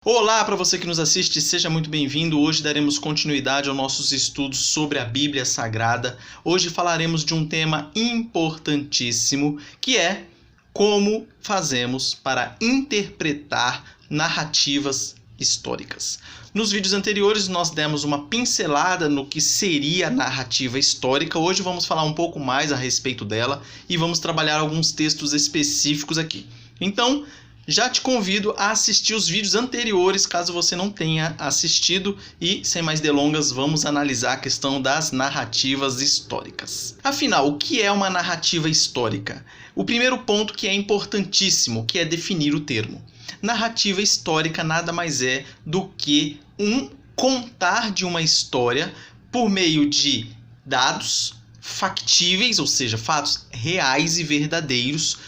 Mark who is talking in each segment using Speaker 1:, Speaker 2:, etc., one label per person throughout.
Speaker 1: Olá para você que nos assiste, seja muito bem-vindo. Hoje daremos continuidade aos nossos estudos sobre a Bíblia Sagrada. Hoje falaremos de um tema importantíssimo, que é como fazemos para interpretar narrativas históricas. Nos vídeos anteriores nós demos uma pincelada no que seria a narrativa histórica. Hoje vamos falar um pouco mais a respeito dela e vamos trabalhar alguns textos específicos aqui. Então, já te convido a assistir os vídeos anteriores, caso você não tenha assistido, e sem mais delongas, vamos analisar a questão das narrativas históricas. Afinal, o que é uma narrativa histórica? O primeiro ponto que é importantíssimo, que é definir o termo. Narrativa histórica nada mais é do que um contar de uma história por meio de dados factíveis, ou seja, fatos reais e verdadeiros,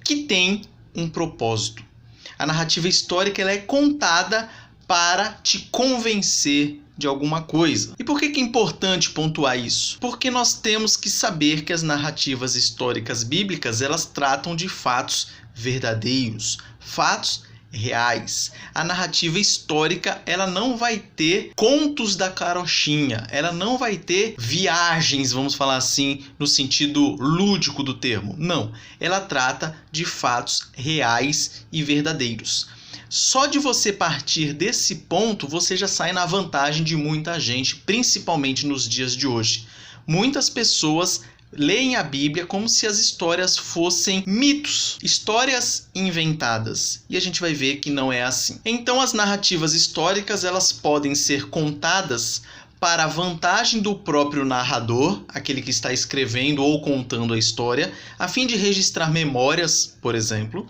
Speaker 1: que têm um propósito. A narrativa histórica ela é contada para te convencer de alguma coisa. E por que é importante pontuar isso? Porque nós temos que saber que as narrativas históricas bíblicas elas tratam de fatos verdadeiros, fatos reais. A narrativa histórica ela não vai ter contos da carochinha, ela não vai ter viagens, vamos falar assim, no sentido lúdico do termo. Não, ela trata de fatos reais e verdadeiros. Só de você partir desse ponto, você já sai na vantagem de muita gente, principalmente nos dias de hoje. Muitas pessoas leem a Bíblia como se as histórias fossem mitos, histórias inventadas. E a gente vai ver que não é assim. Então as narrativas históricas elas podem ser contadas para a vantagem do próprio narrador, aquele que está escrevendo ou contando a história, a fim de registrar memórias, por exemplo,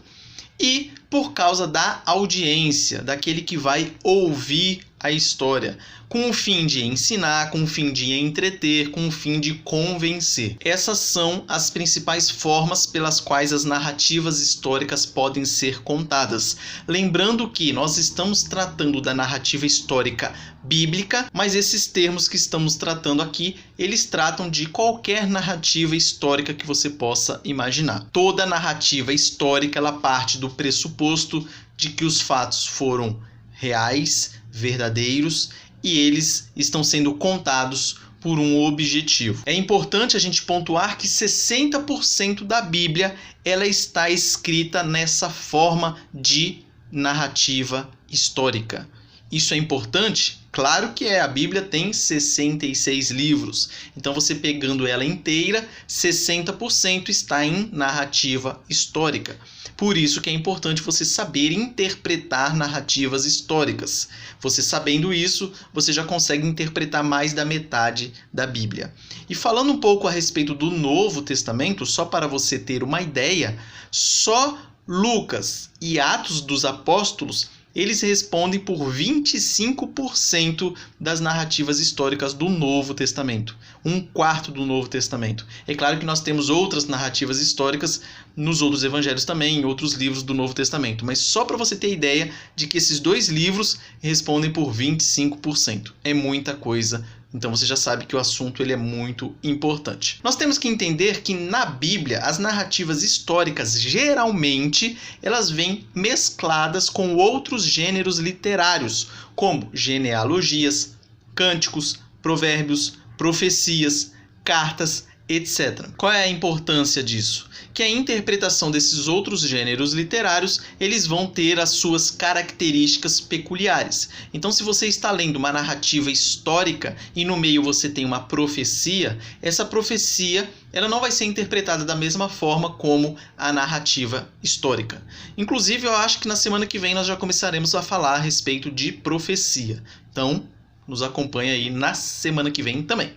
Speaker 1: e por causa da audiência, daquele que vai ouvir a história, com o fim de ensinar, com o fim de entreter, com o fim de convencer. Essas são as principais formas pelas quais as narrativas históricas podem ser contadas. Lembrando que nós estamos tratando da narrativa histórica bíblica, mas esses termos que estamos tratando aqui, eles tratam de qualquer narrativa histórica que você possa imaginar. Toda narrativa histórica ela parte do pressuposto de que os fatos foram reais, verdadeiros, e eles estão sendo contados por um objetivo. É importante a gente pontuar que 60% da Bíblia ela está escrita nessa forma de narrativa histórica. Isso é importante? Claro que é. A Bíblia tem 66 livros. Então você pegando ela inteira, 60% está em narrativa histórica. Por isso que é importante você saber interpretar narrativas históricas. Você sabendo isso, você já consegue interpretar mais da metade da Bíblia. E falando um pouco a respeito do Novo Testamento, só para você ter uma ideia, só Lucas e Atos dos Apóstolos eles respondem por 25% das narrativas históricas do Novo Testamento. 1/4 do Novo Testamento. É claro que nós temos outras narrativas históricas nos outros evangelhos também, em outros livros do Novo Testamento. Mas só para você ter ideia de que esses dois livros respondem por 25%. É muita coisa. Então você já sabe que o assunto ele é muito importante. Nós temos que entender que na Bíblia as narrativas históricas geralmente elas vêm mescladas com outros gêneros literários, como genealogias, cânticos, provérbios, profecias, cartas, etc. Qual é a importância disso? Que a interpretação desses outros gêneros literários, eles vão ter as suas características peculiares. Então, se você está lendo uma narrativa histórica e no meio você tem uma profecia, essa profecia ela não vai ser interpretada da mesma forma como a narrativa histórica. Inclusive, eu acho que na semana que vem nós já começaremos a falar a respeito de profecia. Então, nos acompanha aí na semana que vem também.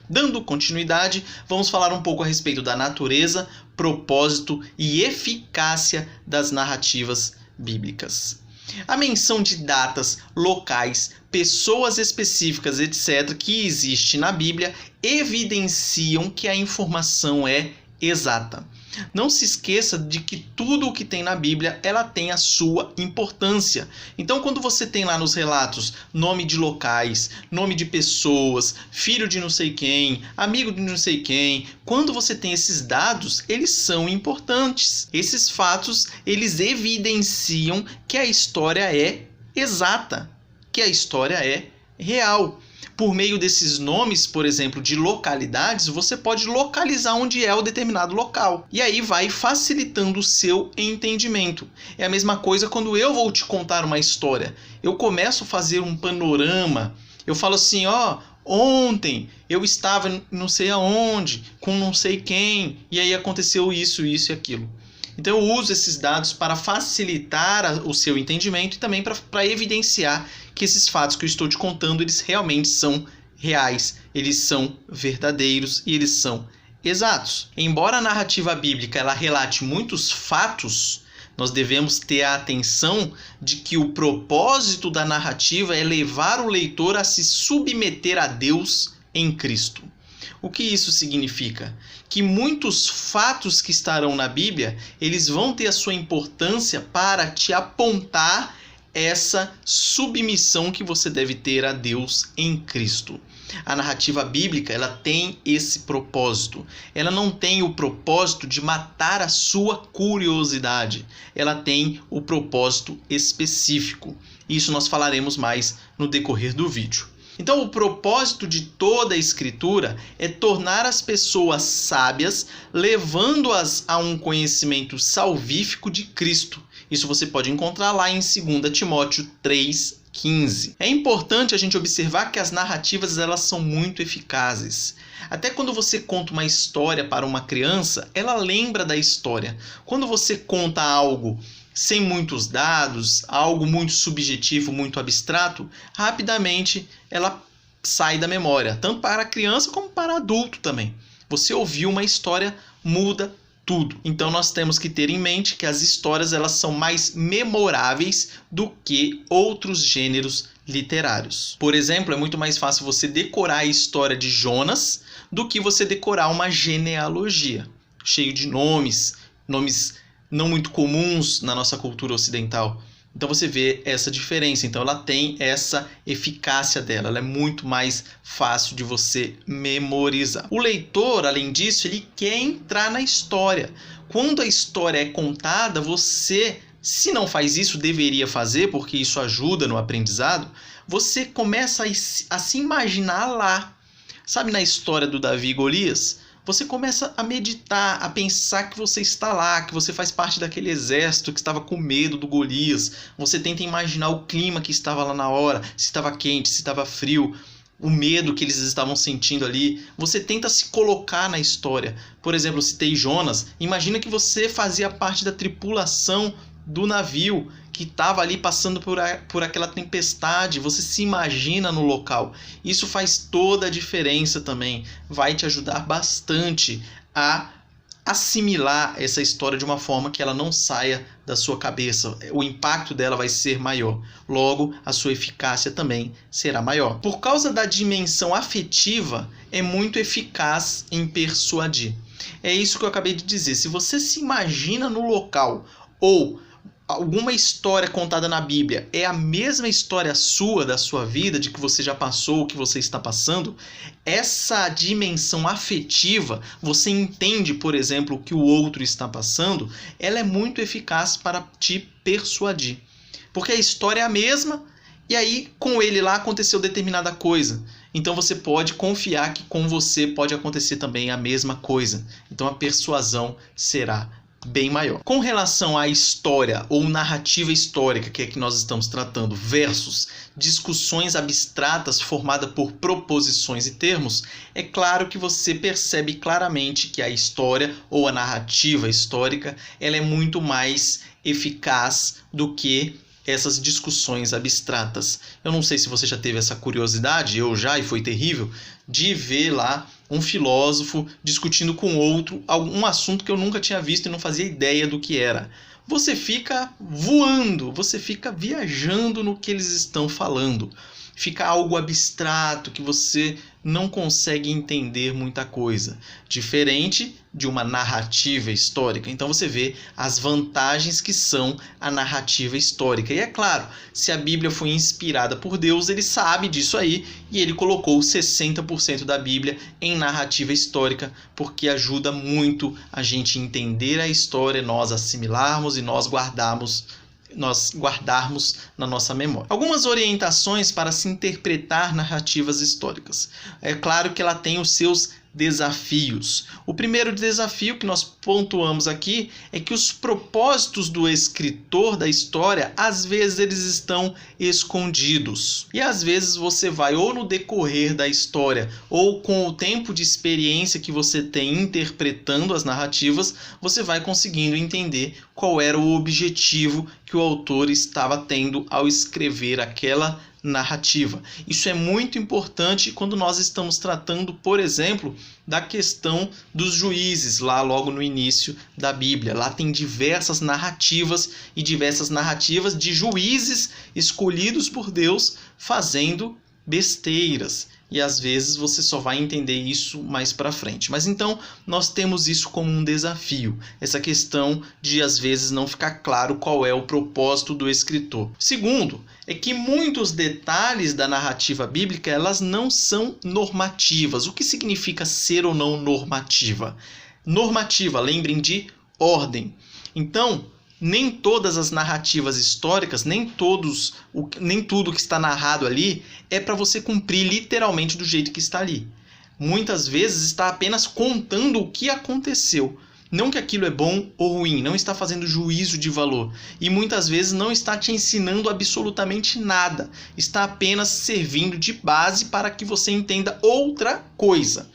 Speaker 1: Dando continuidade, vamos falar um pouco a respeito da natureza, propósito e eficácia das narrativas bíblicas. A menção de datas, locais, pessoas específicas, etc., que existe na Bíblia, evidenciam que a informação é exata. Não se esqueça de que tudo o que tem na Bíblia, ela tem a sua importância. Então, quando você tem lá nos relatos nome de locais, nome de pessoas, filho de não sei quem, amigo de não sei quem, quando você tem esses dados, eles são importantes. Esses fatos, eles evidenciam que a história é exata, que a história é real. Por meio desses nomes, por exemplo, de localidades, você pode localizar onde é o determinado local. E aí vai facilitando o seu entendimento. É a mesma coisa quando eu vou te contar uma história. Eu começo a fazer um panorama. Eu falo assim, ontem eu estava não sei aonde, com não sei quem, e aí aconteceu isso, isso e aquilo. Então eu uso esses dados para facilitar o seu entendimento e também para evidenciar que esses fatos que eu estou te contando, eles realmente são reais, eles são verdadeiros e eles são exatos. Embora a narrativa bíblica ela relate muitos fatos, nós devemos ter a atenção de que o propósito da narrativa é levar o leitor a se submeter a Deus em Cristo. O que isso significa? Que muitos fatos que estarão na Bíblia, eles vão ter a sua importância para te apontar essa submissão que você deve ter a Deus em Cristo. A narrativa bíblica, ela tem esse propósito. Ela não tem o propósito de matar a sua curiosidade. Ela tem o propósito específico. Isso nós falaremos mais no decorrer do vídeo. Então, o propósito de toda a Escritura é tornar as pessoas sábias, levando-as a um conhecimento salvífico de Cristo. Isso você pode encontrar lá em 2 Timóteo 3,15. É importante a gente observar que as narrativas elas são muito eficazes. Até quando você conta uma história para uma criança, ela lembra da história. Quando você conta algo sem muitos dados, algo muito subjetivo, muito abstrato, rapidamente ela sai da memória, tanto para a criança como para adulto também. Você ouviu uma história, muda tudo. Então nós temos que ter em mente que as histórias elas são mais memoráveis do que outros gêneros literários. Por exemplo, é muito mais fácil você decorar a história de Jonas do que você decorar uma genealogia, cheio de nomes não muito comuns na nossa cultura ocidental. Então você vê essa diferença. Então ela tem essa eficácia dela. Ela é muito mais fácil de você memorizar. O leitor, além disso, ele quer entrar na história. Quando a história é contada, você, se não faz isso, deveria fazer, porque isso ajuda no aprendizado, você começa a se imaginar lá. Sabe na história do Davi e Golias? Você começa a meditar, a pensar que você está lá, que você faz parte daquele exército que estava com medo do Golias. Você tenta imaginar o clima que estava lá na hora, se estava quente, se estava frio, o medo que eles estavam sentindo ali. Você tenta se colocar na história. Por exemplo, eu citei Jonas. Imagina que você fazia parte da tripulação do navio que estava ali passando por aquela tempestade. Você se imagina no local. Isso faz toda a diferença também. Vai te ajudar bastante a assimilar essa história de uma forma que ela não saia da sua cabeça. O impacto dela vai ser maior. Logo, a sua eficácia também será maior. Por causa da dimensão afetiva, é muito eficaz em persuadir. É isso que eu acabei de dizer. Se você se imagina no local ou alguma história contada na Bíblia é a mesma história sua, da sua vida, de que você já passou, o que você está passando, essa dimensão afetiva, você entende, por exemplo, o que o outro está passando, ela é muito eficaz para te persuadir. Porque a história é a mesma, e aí com ele lá aconteceu determinada coisa. Então você pode confiar que com você pode acontecer também a mesma coisa. Então a persuasão será bem maior. Com relação à história ou narrativa histórica, que é que nós estamos tratando, versus discussões abstratas formadas por proposições e termos, é claro que você percebe claramente que a história ou a narrativa histórica ela é muito mais eficaz do que essas discussões abstratas. Eu não sei se você já teve essa curiosidade, eu já, e foi terrível, de ver lá um filósofo discutindo com outro um assunto que eu nunca tinha visto e não fazia ideia do que era. Você fica voando, você fica viajando no que eles estão falando. Fica algo abstrato que você não consegue entender muita coisa. Diferente de uma narrativa histórica. Então você vê as vantagens que são a narrativa histórica. E é claro, se a Bíblia foi inspirada por Deus, ele sabe disso aí e ele colocou 60% da Bíblia em narrativa histórica, porque ajuda muito a gente entender a história, nós assimilarmos e nós guardarmos nós guardarmos na nossa memória. Algumas orientações para se interpretar narrativas históricas. É claro que ela tem os seus desafios. O primeiro desafio que nós pontuamos aqui é que os propósitos do escritor da história, às vezes eles estão escondidos. E às vezes você vai, ou no decorrer da história, ou com o tempo de experiência que você tem interpretando as narrativas, você vai conseguindo entender qual era o objetivo que o autor estava tendo ao escrever aquela narrativa. Isso é muito importante quando nós estamos tratando, por exemplo, da questão dos juízes, lá logo no início da Bíblia. Lá tem diversas narrativas de juízes escolhidos por Deus fazendo besteiras. E às vezes você só vai entender isso mais para frente. Mas então nós temos isso como um desafio, essa questão de às vezes não ficar claro qual é o propósito do escritor. Segundo, é que muitos detalhes da narrativa bíblica elas não são normativas. O que significa ser ou não normativa? Normativa, lembrem de ordem. Então, nem todas as narrativas históricas, nem tudo que está narrado ali é para você cumprir literalmente do jeito que está ali. Muitas vezes está apenas contando o que aconteceu. Não que aquilo é bom ou ruim, não está fazendo juízo de valor. E muitas vezes não está te ensinando absolutamente nada. Está apenas servindo de base para que você entenda outra coisa.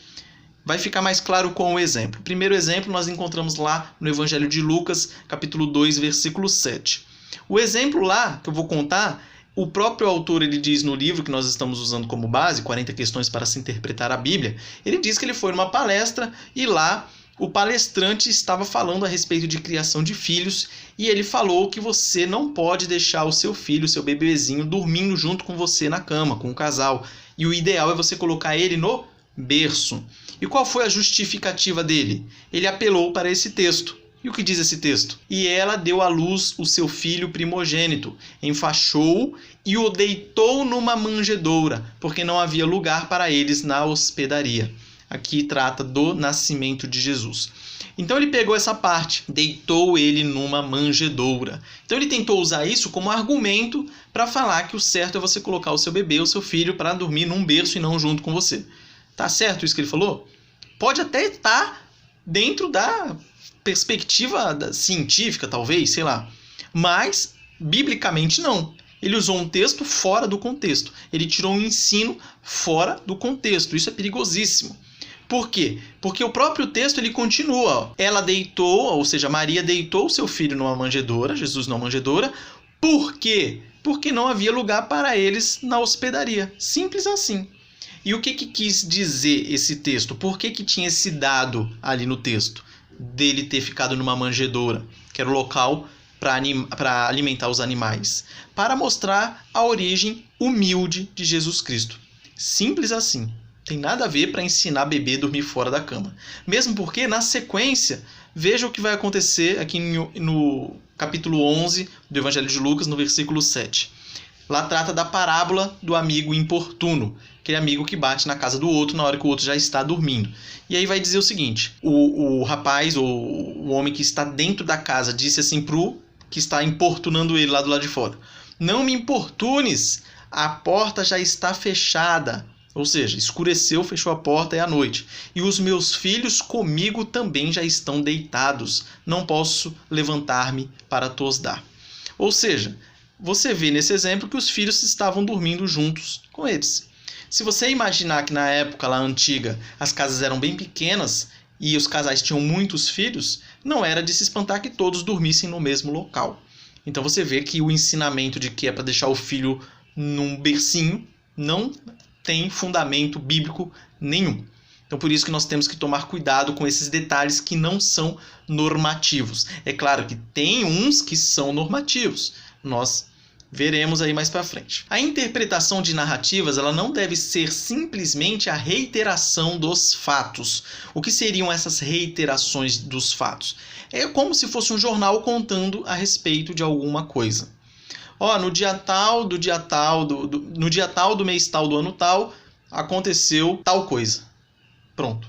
Speaker 1: Vai ficar mais claro com o exemplo. O primeiro exemplo nós encontramos lá no Evangelho de Lucas, capítulo 2, versículo 7. O exemplo lá que eu vou contar, o próprio autor ele diz no livro que nós estamos usando como base, 40 questões para se interpretar a Bíblia, ele diz que ele foi numa palestra e lá o palestrante estava falando a respeito de criação de filhos e ele falou que você não pode deixar o seu filho, o seu bebezinho, dormindo junto com você na cama, com o casal. E o ideal é você colocar ele no berço. E qual foi a justificativa dele? Ele apelou para esse texto. E o que diz esse texto? E ela deu à luz o seu filho primogênito, enfaixou-o e o deitou numa manjedoura, porque não havia lugar para eles na hospedaria. Aqui trata do nascimento de Jesus. Então ele pegou essa parte, deitou ele numa manjedoura. Então ele tentou usar isso como argumento para falar que o certo é você colocar o seu bebê, o seu filho, para dormir num berço e não junto com você. Tá certo isso que ele falou? Pode até estar dentro da perspectiva científica, talvez, sei lá. Mas, biblicamente, não. Ele usou um texto fora do contexto. Ele tirou um ensino fora do contexto. Isso é perigosíssimo. Por quê? Porque o próprio texto ele continua. Ela deitou, ou seja, Maria deitou o seu filho numa manjedoura, Jesus numa manjedoura. Por quê? Porque não havia lugar para eles na hospedaria. Simples assim. E o que quis dizer esse texto? Por que tinha esse dado ali no texto? Dele ter ficado numa manjedoura, que era o local para alimentar os animais. Para mostrar a origem humilde de Jesus Cristo. Simples assim. Tem nada a ver para ensinar bebê a dormir fora da cama. Mesmo porque, na sequência, veja o que vai acontecer aqui no capítulo 11 do Evangelho de Lucas, no versículo 7. Lá trata da parábola do amigo importuno, aquele amigo que bate na casa do outro na hora que o outro já está dormindo. E aí vai dizer o seguinte, o rapaz ou o homem que está dentro da casa disse assim pro que está importunando ele lá do lado de fora: não me importunes, a porta já está fechada. Ou seja, escureceu, fechou a porta, é a noite. E os meus filhos comigo também já estão deitados. Não posso levantar-me para tos dar. Ou seja, você vê nesse exemplo que os filhos estavam dormindo juntos com eles. Se você imaginar que na época lá antiga as casas eram bem pequenas e os casais tinham muitos filhos, não era de se espantar que todos dormissem no mesmo local. Então você vê que o ensinamento de que é para deixar o filho num bercinho não tem fundamento bíblico nenhum. Então por isso que nós temos que tomar cuidado com esses detalhes que não são normativos. É claro que tem uns que são normativos. Nós veremos aí mais para frente. A interpretação de narrativas ela não deve ser simplesmente a reiteração dos fatos. O que seriam essas reiterações dos fatos? É como se fosse um jornal contando a respeito de alguma coisa. No dia tal, no dia tal do mês tal do ano tal, aconteceu tal coisa. Pronto.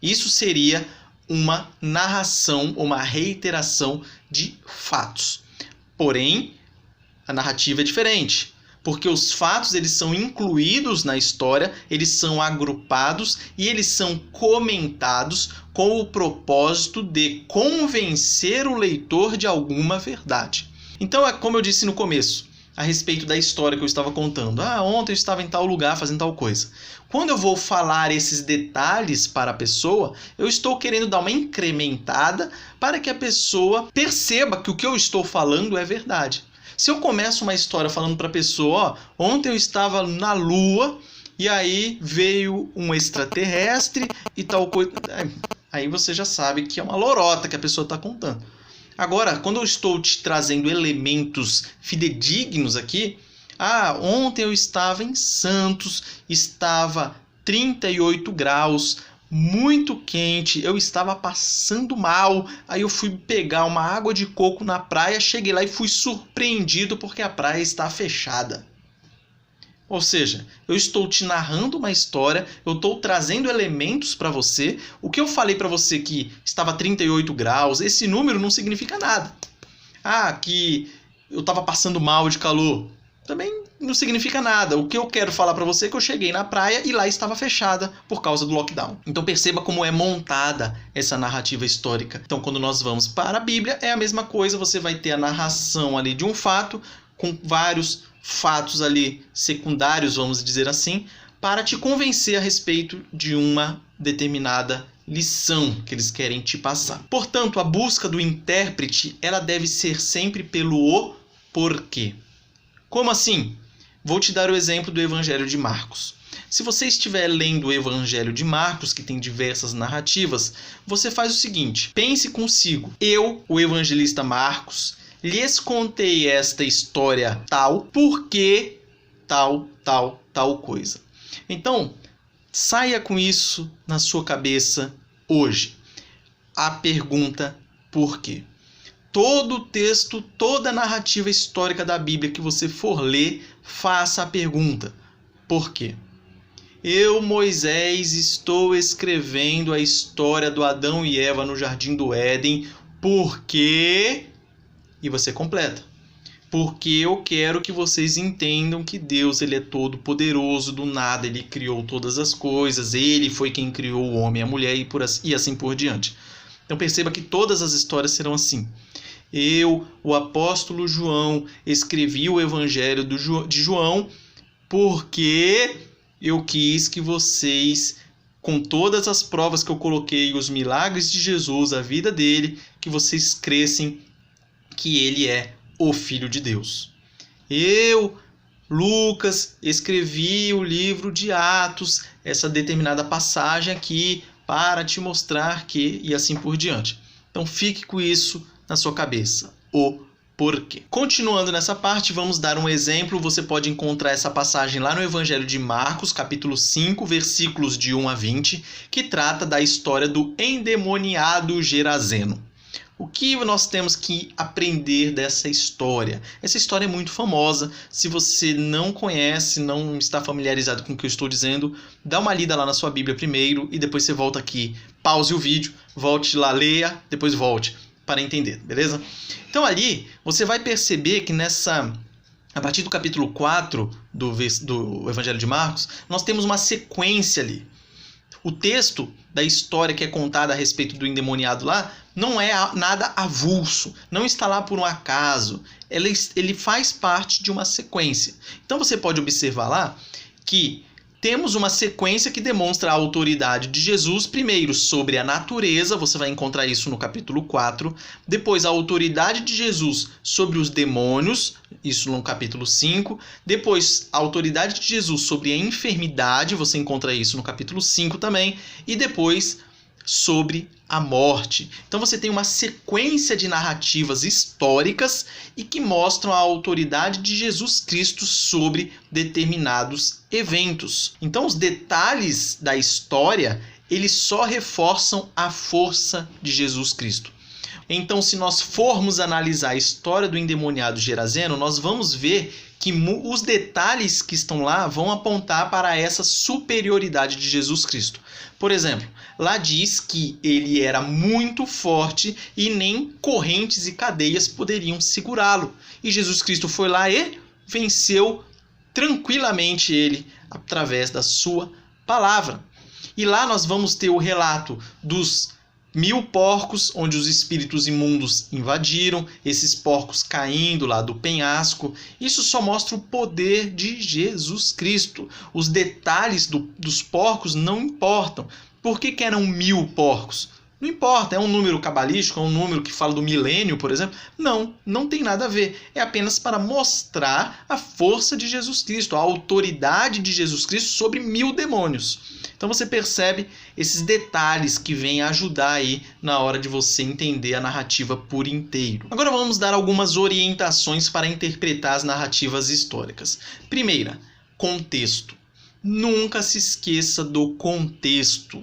Speaker 1: Isso seria uma narração, uma reiteração de fatos. Porém, A narrativa é diferente, porque os fatos eles são incluídos na história, eles são agrupados e eles são comentados com o propósito de convencer o leitor de alguma verdade. Então, é como eu disse no começo, a respeito da história que eu estava contando. Ontem eu estava em tal lugar fazendo tal coisa. Quando eu vou falar esses detalhes para a pessoa, eu estou querendo dar uma incrementada para que a pessoa perceba que o que eu estou falando é verdade. Se eu começo uma história falando para a pessoa, ontem eu estava na Lua e aí veio um extraterrestre e tal coisa, aí você já sabe que é uma lorota que a pessoa está contando. Agora, quando eu estou te trazendo elementos fidedignos aqui, ontem eu estava em Santos, estava 38 graus, muito quente, eu estava passando mal, aí eu fui pegar uma água de coco na praia, cheguei lá e fui surpreendido porque a praia está fechada. Ou seja, eu estou te narrando uma história, eu estou trazendo elementos para você. O que eu falei para você que estava 38 graus, esse número não significa nada. Que eu estava passando mal de calor, também não significa nada. O que eu quero falar para você é que eu cheguei na praia e lá estava fechada por causa do lockdown. Então perceba como é montada essa narrativa histórica. Então quando nós vamos para a Bíblia é a mesma coisa, você vai ter a narração ali de um fato com vários fatos ali secundários, vamos dizer assim, para te convencer a respeito de uma determinada lição que eles querem te passar. Portanto, a busca do intérprete, ela deve ser sempre pelo o porquê. Como assim? Vou te dar o exemplo do Evangelho de Marcos. Se você estiver lendo o Evangelho de Marcos, que tem diversas narrativas, você faz o seguinte: pense consigo. Eu, o evangelista Marcos, lhes contei esta história tal, porque tal coisa. Então, saia com isso na sua cabeça hoje. A pergunta por quê? Todo texto, toda narrativa histórica da Bíblia que você for ler, faça a pergunta: por quê? Eu, Moisés, estou escrevendo a história do Adão e Eva no Jardim do Éden, porque... E você completa. Porque eu quero que vocês entendam que Deus ele é todo poderoso, do nada ele criou todas as coisas, ele foi quem criou o homem e a mulher e assim por diante. Então perceba que todas as histórias serão assim. Eu, o apóstolo João, escrevi o evangelho de João porque eu quis que vocês, com todas as provas que eu coloquei, os milagres de Jesus, a vida dele, que vocês crescem que ele é o Filho de Deus. Eu, Lucas, escrevi o livro de Atos, essa determinada passagem aqui, para te mostrar que, e assim por diante. Então fique com isso na sua cabeça, o porquê. Continuando nessa parte, vamos dar um exemplo. Você pode encontrar essa passagem lá no Evangelho de Marcos, capítulo 5, versículos de 1 a 20, que trata da história do endemoniado Gerazeno. O que nós temos que aprender dessa história? Essa história é muito famosa. Se você não conhece, não está familiarizado com o que eu estou dizendo, dá uma lida lá na sua Bíblia primeiro e depois você volta aqui, pause o vídeo, volte lá, leia, depois volte para entender, beleza? Então ali você vai perceber que a partir do capítulo 4 do Evangelho de Marcos, nós temos uma sequência ali. O texto da história que é contada a respeito do endemoniado lá não é nada avulso, não está lá por um acaso, ele faz parte de uma sequência. Então você pode observar lá que temos uma sequência que demonstra a autoridade de Jesus, primeiro sobre a natureza, você vai encontrar isso no capítulo 4, depois a autoridade de Jesus sobre os demônios, isso no capítulo 5, depois a autoridade de Jesus sobre a enfermidade, você encontra isso no capítulo 5 também, e depois sobre a morte. Então você tem uma sequência de narrativas históricas e que mostram a autoridade de Jesus Cristo sobre determinados eventos. Então os detalhes da história, eles só reforçam a força de Jesus Cristo. Então, se nós formos analisar a história do endemoniado Geraseno, nós vamos ver que os detalhes que estão lá vão apontar para essa superioridade de Jesus Cristo. Por exemplo, lá diz que ele era muito forte e nem correntes e cadeias poderiam segurá-lo. E Jesus Cristo foi lá e venceu tranquilamente ele através da sua palavra. E lá nós vamos ter o relato dos 1000 porcos, onde os espíritos imundos invadiram, esses porcos caindo lá do penhasco. Isso só mostra o poder de Jesus Cristo. Os detalhes dos porcos não importam. Por que eram 1000 porcos? Não importa, é um número cabalístico, é um número que fala do milênio, por exemplo. Não tem nada a ver. É apenas para mostrar a força de Jesus Cristo, a autoridade de Jesus Cristo sobre 1000 demônios. Então você percebe esses detalhes que vêm ajudar aí na hora de você entender a narrativa por inteiro. Agora vamos dar algumas orientações para interpretar as narrativas históricas. Primeira, contexto. Nunca se esqueça do contexto.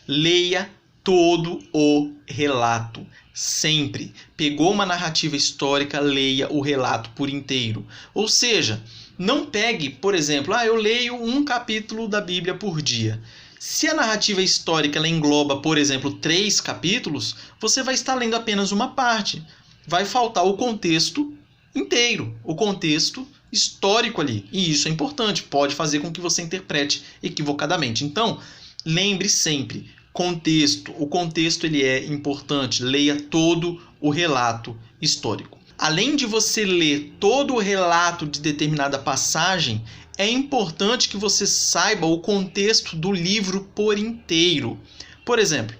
Speaker 1: Leia todo o relato. Sempre. Pegou uma narrativa histórica, leia o relato por inteiro. Ou seja, não pegue, por exemplo, eu leio um capítulo da Bíblia por dia. Se a narrativa histórica ela engloba, por exemplo, 3 capítulos, você vai estar lendo apenas uma parte. Vai faltar o contexto inteiro, o contexto histórico ali. E isso é importante, pode fazer com que você interprete equivocadamente. Então, lembre sempre, contexto. O contexto ele é importante. Leia todo o relato histórico. Além de você ler todo o relato de determinada passagem, é importante que você saiba o contexto do livro por inteiro. Por exemplo,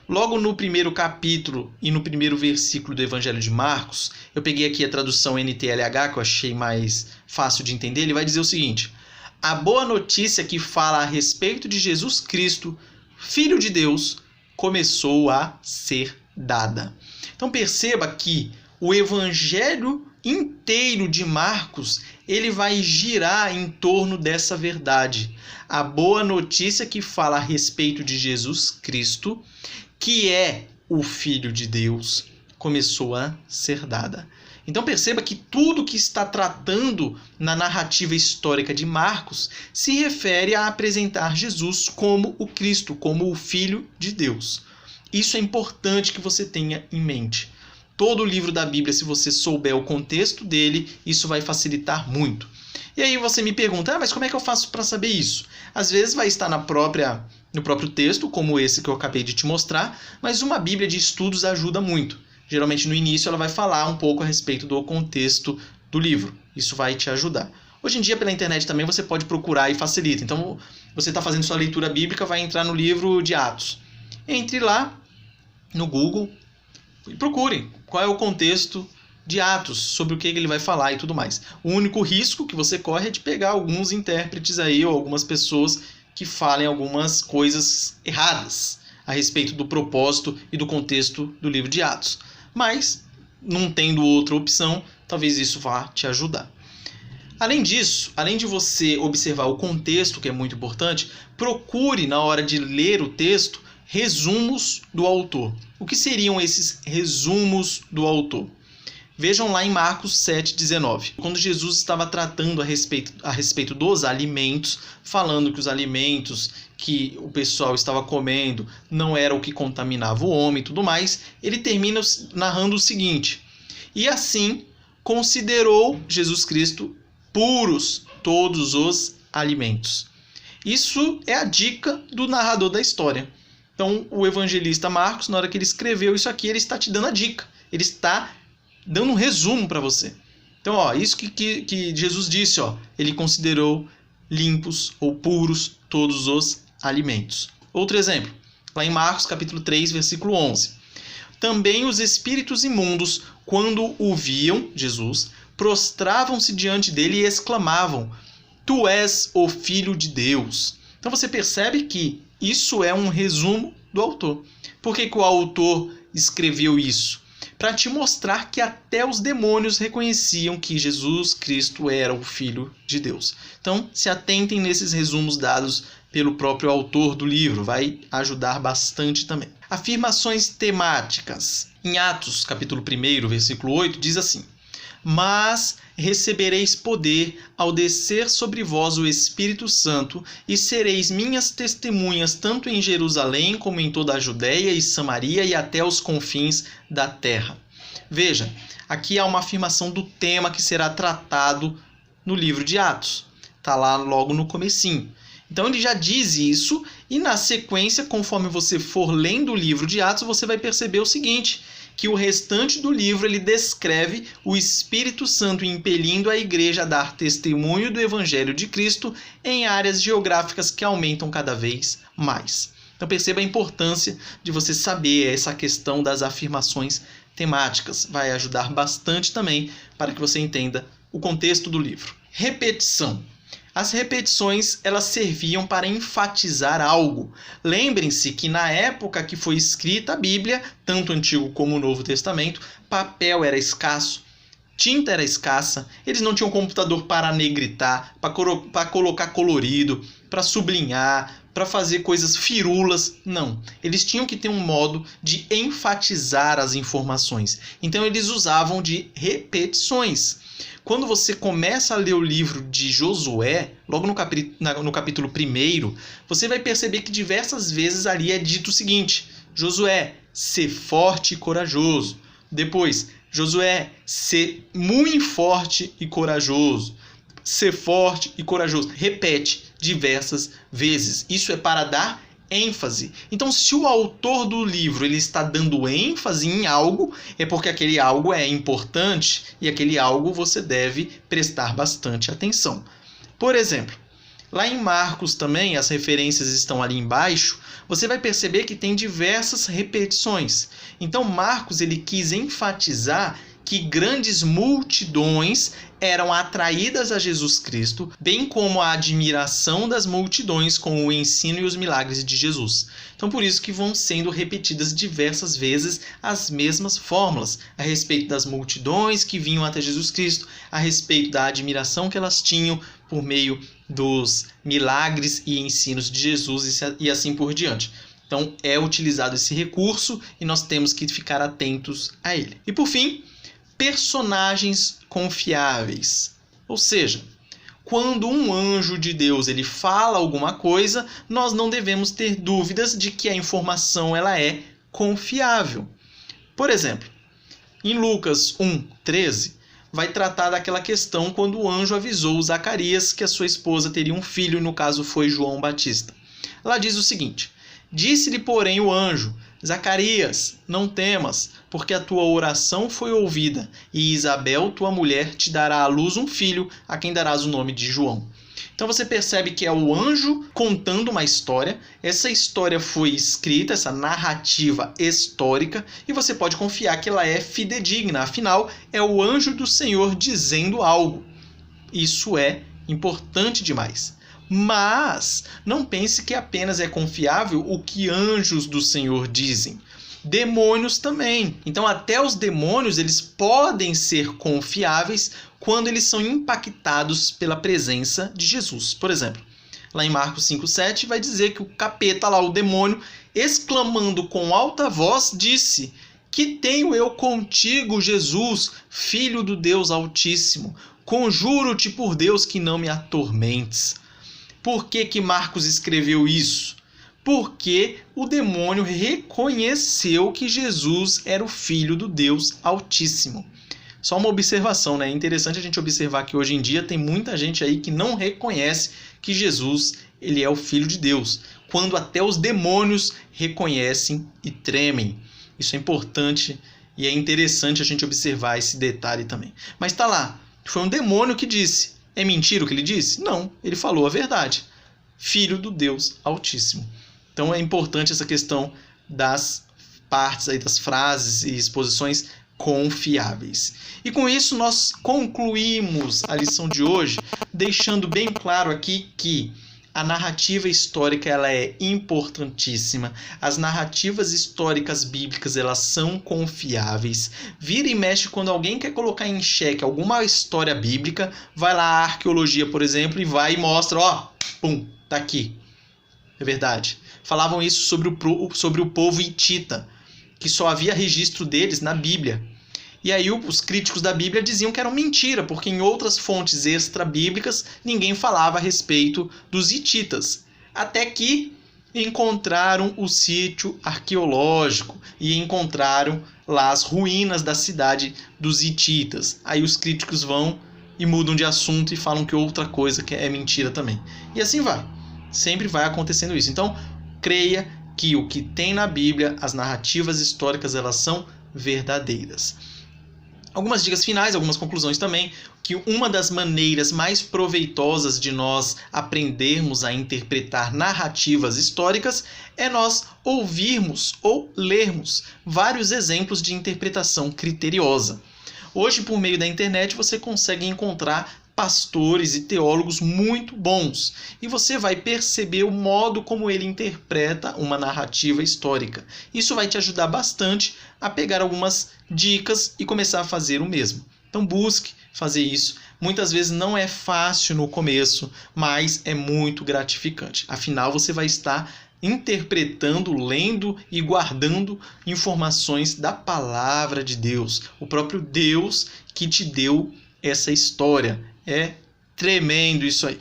Speaker 1: logo no primeiro capítulo e no primeiro versículo do Evangelho de Marcos, eu peguei aqui a tradução NTLH, que eu achei mais fácil de entender, ele vai dizer o seguinte: a boa notícia que fala a respeito de Jesus Cristo, Filho de Deus, começou a ser dada. Então perceba que o Evangelho inteiro de Marcos, ele vai girar em torno dessa verdade. A boa notícia que fala a respeito de Jesus Cristo, que é o Filho de Deus, começou a ser dada. Então perceba que tudo que está tratando na narrativa histórica de Marcos se refere a apresentar Jesus como o Cristo, como o Filho de Deus. Isso é importante que você tenha em mente. Todo o livro da Bíblia, se você souber o contexto dele, isso vai facilitar muito. E aí você me pergunta, mas como é que eu faço para saber isso? Às vezes vai estar no próprio texto, como esse que eu acabei de te mostrar, mas uma Bíblia de estudos ajuda muito. Geralmente no início ela vai falar um pouco a respeito do contexto do livro. Isso vai te ajudar. Hoje em dia pela internet também você pode procurar e facilita. Então você está fazendo sua leitura bíblica, vai entrar no livro de Atos. Entre lá no Google e procure qual é o contexto de Atos, sobre o que ele vai falar e tudo mais. O único risco que você corre é de pegar alguns intérpretes aí ou algumas pessoas que falem algumas coisas erradas a respeito do propósito e do contexto do livro de Atos. Mas, não tendo outra opção, talvez isso vá te ajudar. Além disso, além de você observar o contexto, que é muito importante, procure, na hora de ler o texto, resumos do autor. O que seriam esses resumos do autor? Vejam lá em Marcos 7,19. Quando Jesus estava tratando a respeito dos alimentos, falando que os alimentos que o pessoal estava comendo não era o que contaminava o homem e tudo mais, ele termina narrando o seguinte: e assim considerou Jesus Cristo puros todos os alimentos. Isso é a dica do narrador da história. Então, o evangelista Marcos, na hora que ele escreveu isso aqui, ele está te dando a dica. Ele está dando um resumo para você. Então, isso que Jesus disse, ele considerou limpos ou puros todos os alimentos. Outro exemplo, lá em Marcos capítulo 3, versículo 11. Também os espíritos imundos, quando o viam, Jesus, prostravam-se diante dele e exclamavam: Tu és o Filho de Deus. Então você percebe que isso é um resumo do autor. Por que o autor escreveu isso? para te mostrar que até os demônios reconheciam que Jesus Cristo era o Filho de Deus. Então, se atentem nesses resumos dados pelo próprio autor do livro, vai ajudar bastante também. Afirmações temáticas. Em Atos, capítulo 1, versículo 8, diz assim: mas recebereis poder ao descer sobre vós o Espírito Santo, e sereis minhas testemunhas tanto em Jerusalém como em toda a Judéia e Samaria e até os confins da terra. Veja, aqui há uma afirmação do tema que será tratado no livro de Atos. Está lá logo no comecinho. Então ele já diz isso, e na sequência, conforme você for lendo o livro de Atos, você vai perceber o seguinte, que o restante do livro ele descreve o Espírito Santo impelindo a igreja a dar testemunho do Evangelho de Cristo em áreas geográficas que aumentam cada vez mais. Então perceba a importância de você saber essa questão das afirmações temáticas. Vai ajudar bastante também para que você entenda o contexto do livro. Repetição. As repetições elas serviam para enfatizar algo. Lembrem-se que na época que foi escrita a Bíblia, tanto o Antigo como o Novo Testamento, papel era escasso, tinta era escassa, eles não tinham computador para negritar, para colocar colorido, para sublinhar, para fazer coisas firulas. Não, eles tinham que ter um modo de enfatizar as informações. Então eles usavam de repetições. Quando você começa a ler o livro de Josué, logo no capítulo 1, você vai perceber que diversas vezes ali é dito o seguinte: Josué, ser forte e corajoso. Depois, Josué, ser muito forte e corajoso. Ser forte e corajoso. Repete diversas vezes. Isso é para dar ênfase. Então, se o autor do livro ele está dando ênfase em algo, é porque aquele algo é importante e aquele algo você deve prestar bastante atenção. Por exemplo, lá em Marcos também, as referências estão ali embaixo, você vai perceber que tem diversas repetições. Então, Marcos ele quis enfatizar que grandes multidões eram atraídas a Jesus Cristo, bem como a admiração das multidões com o ensino e os milagres de Jesus. Então, por isso que vão sendo repetidas diversas vezes as mesmas fórmulas a respeito das multidões que vinham até Jesus Cristo, a respeito da admiração que elas tinham por meio dos milagres e ensinos de Jesus e assim por diante. Então, é utilizado esse recurso e nós temos que ficar atentos a ele. E, por fim, personagens confiáveis. Ou seja, quando um anjo de Deus ele fala alguma coisa, nós não devemos ter dúvidas de que a informação ela é confiável. Por exemplo, em Lucas 1:13, vai tratar daquela questão quando o anjo avisou Zacarias que a sua esposa teria um filho, e no caso foi João Batista. Lá diz o seguinte: disse-lhe, porém, o anjo: Zacarias, não temas, porque a tua oração foi ouvida, e Isabel, tua mulher, te dará à luz um filho, a quem darás o nome de João. Então você percebe que é o anjo contando uma história, essa história foi escrita, essa narrativa histórica, e você pode confiar que ela é fidedigna, afinal, é o anjo do Senhor dizendo algo. Isso é importante demais. Mas não pense que apenas é confiável o que anjos do Senhor dizem. Demônios também. Então até os demônios eles podem ser confiáveis quando eles são impactados pela presença de Jesus. Por exemplo, lá em Marcos 5:7 vai dizer que o capeta lá, o demônio, exclamando com alta voz, disse: que tenho eu contigo, Jesus, filho do Deus Altíssimo? Conjuro-te por Deus que não me atormentes. Por que Marcos escreveu isso? Porque o demônio reconheceu que Jesus era o Filho do Deus Altíssimo. Só uma observação, né? É interessante a gente observar que hoje em dia tem muita gente aí que não reconhece que Jesus ele é o Filho de Deus, quando até os demônios reconhecem e tremem. Isso é importante e é interessante a gente observar esse detalhe também. Mas tá lá, foi um demônio que disse. É mentira o que ele disse? Não, ele falou a verdade. Filho do Deus Altíssimo. Então é importante essa questão das partes aí, das frases e exposições confiáveis. E com isso nós concluímos a lição de hoje, deixando bem claro aqui que A narrativa histórica ela é importantíssima. As narrativas históricas bíblicas elas são confiáveis. Vira e mexe quando alguém quer colocar em xeque alguma história bíblica, vai lá a arqueologia, por exemplo, e vai e mostra, ó, pum, tá aqui. É verdade. Falavam isso sobre o povo hitita, que só havia registro deles na Bíblia. E aí os críticos da Bíblia diziam que era mentira, porque em outras fontes extra-bíblicas ninguém falava a respeito dos hititas. Até que encontraram o sítio arqueológico e encontraram lá as ruínas da cidade dos hititas. Aí os críticos vão e mudam de assunto e falam que outra coisa que é mentira também. E assim vai. Sempre vai acontecendo isso. Então, creia que o que tem na Bíblia, as narrativas históricas, elas são verdadeiras. Algumas dicas finais, algumas conclusões também, que uma das maneiras mais proveitosas de nós aprendermos a interpretar narrativas históricas é nós ouvirmos ou lermos vários exemplos de interpretação criteriosa. Hoje, por meio da internet, você consegue encontrar pastores e teólogos muito bons, e você vai perceber o modo como ele interpreta uma narrativa histórica. Isso vai te ajudar bastante a pegar algumas dicas e começar a fazer o mesmo. Então busque fazer isso. Muitas vezes não é fácil no começo, mas é muito gratificante. Afinal, você vai estar interpretando, lendo e guardando informações da palavra de Deus. O próprio Deus que te deu essa história. É tremendo isso aí.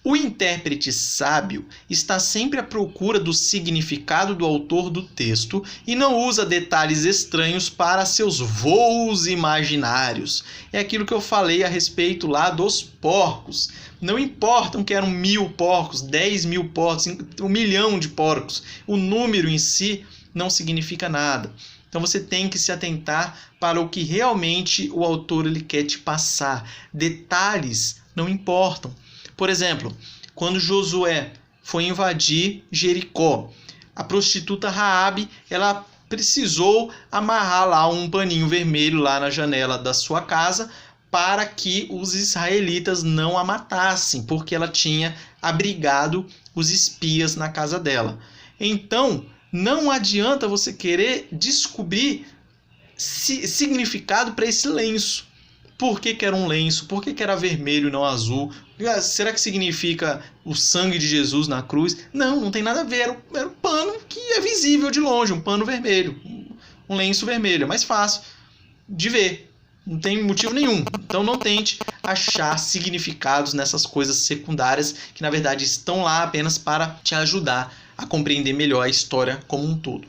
Speaker 1: O intérprete sábio está sempre à procura do significado do autor do texto e não usa detalhes estranhos para seus voos imaginários. É aquilo que eu falei a respeito lá dos porcos. Não importam que eram 1000 porcos, 10.000 porcos, 1 milhão de porcos. O número em si não significa nada. Então você tem que se atentar para o que realmente o autor ele quer te passar. Detalhes não importam. Por exemplo, quando Josué foi invadir Jericó, a prostituta Raabe, ela precisou amarrar lá um paninho vermelho lá na janela da sua casa para que os israelitas não a matassem, porque ela tinha abrigado os espias na casa dela. Então, não adianta você querer descobrir significado para esse lenço. Por que era um lenço? Por que era vermelho e não azul? Será que significa o sangue de Jesus na cruz? Não, não tem nada a ver. Era um pano que é visível de longe, um pano vermelho. Um lenço vermelho. É mais fácil de ver. Não tem motivo nenhum. Então não tente achar significados nessas coisas secundárias que na verdade estão lá apenas para te ajudar a compreender melhor a história como um todo.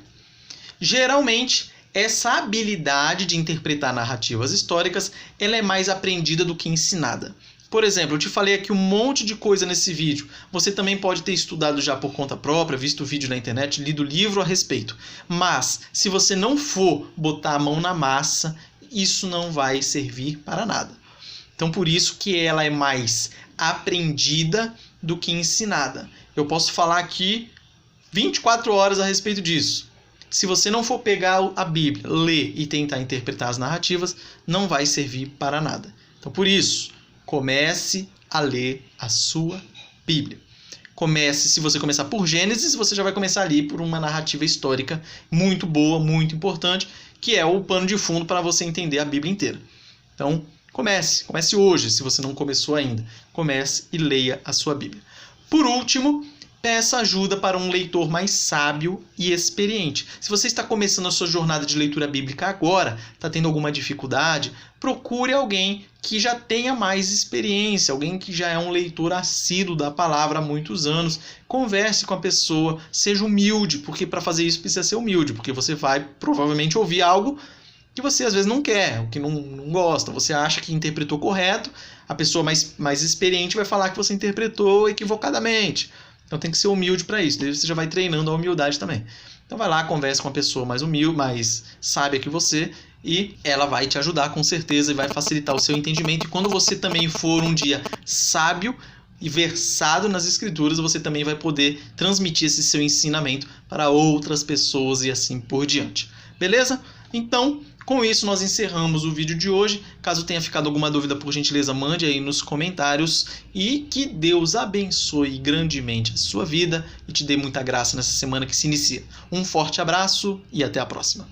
Speaker 1: Geralmente, essa habilidade de interpretar narrativas históricas ela é mais aprendida do que ensinada. Por exemplo, eu te falei aqui um monte de coisa nesse vídeo. Você também pode ter estudado já por conta própria, visto o vídeo na internet, lido livro a respeito. Mas, se você não for botar a mão na massa, isso não vai servir para nada. Então, por isso que ela é mais aprendida do que ensinada. Eu posso falar aqui 24 horas a respeito disso. Se você não for pegar a Bíblia, ler e tentar interpretar as narrativas, não vai servir para nada. Então, por isso, comece a ler a sua Bíblia. Se você começar por Gênesis, você já vai começar ali por uma narrativa histórica muito boa, muito importante, que é o pano de fundo para você entender a Bíblia inteira. Então, comece hoje, se você não começou ainda. Comece e leia a sua Bíblia. Por último, peça ajuda para um leitor mais sábio e experiente. Se você está começando a sua jornada de leitura bíblica agora, está tendo alguma dificuldade, procure alguém que já tenha mais experiência, alguém que já é um leitor assíduo da palavra há muitos anos. Converse com a pessoa, seja humilde, porque para fazer isso precisa ser humilde, porque você vai provavelmente ouvir algo que você às vezes não quer, o que não gosta, você acha que interpretou correto, a pessoa mais experiente vai falar que você interpretou equivocadamente. Então tem que ser humilde para isso. Daí você já vai treinando a humildade também. Então vai lá, conversa com uma pessoa mais humilde, mais sábia que você, e ela vai te ajudar com certeza e vai facilitar o seu entendimento. E quando você também for um dia sábio e versado nas escrituras, você também vai poder transmitir esse seu ensinamento para outras pessoas e assim por diante. Beleza? Então, Com isso, nós encerramos o vídeo de hoje. Caso tenha ficado alguma dúvida, por gentileza, mande aí nos comentários. E que Deus abençoe grandemente a sua vida e te dê muita graça nessa semana que se inicia. Um forte abraço e até a próxima.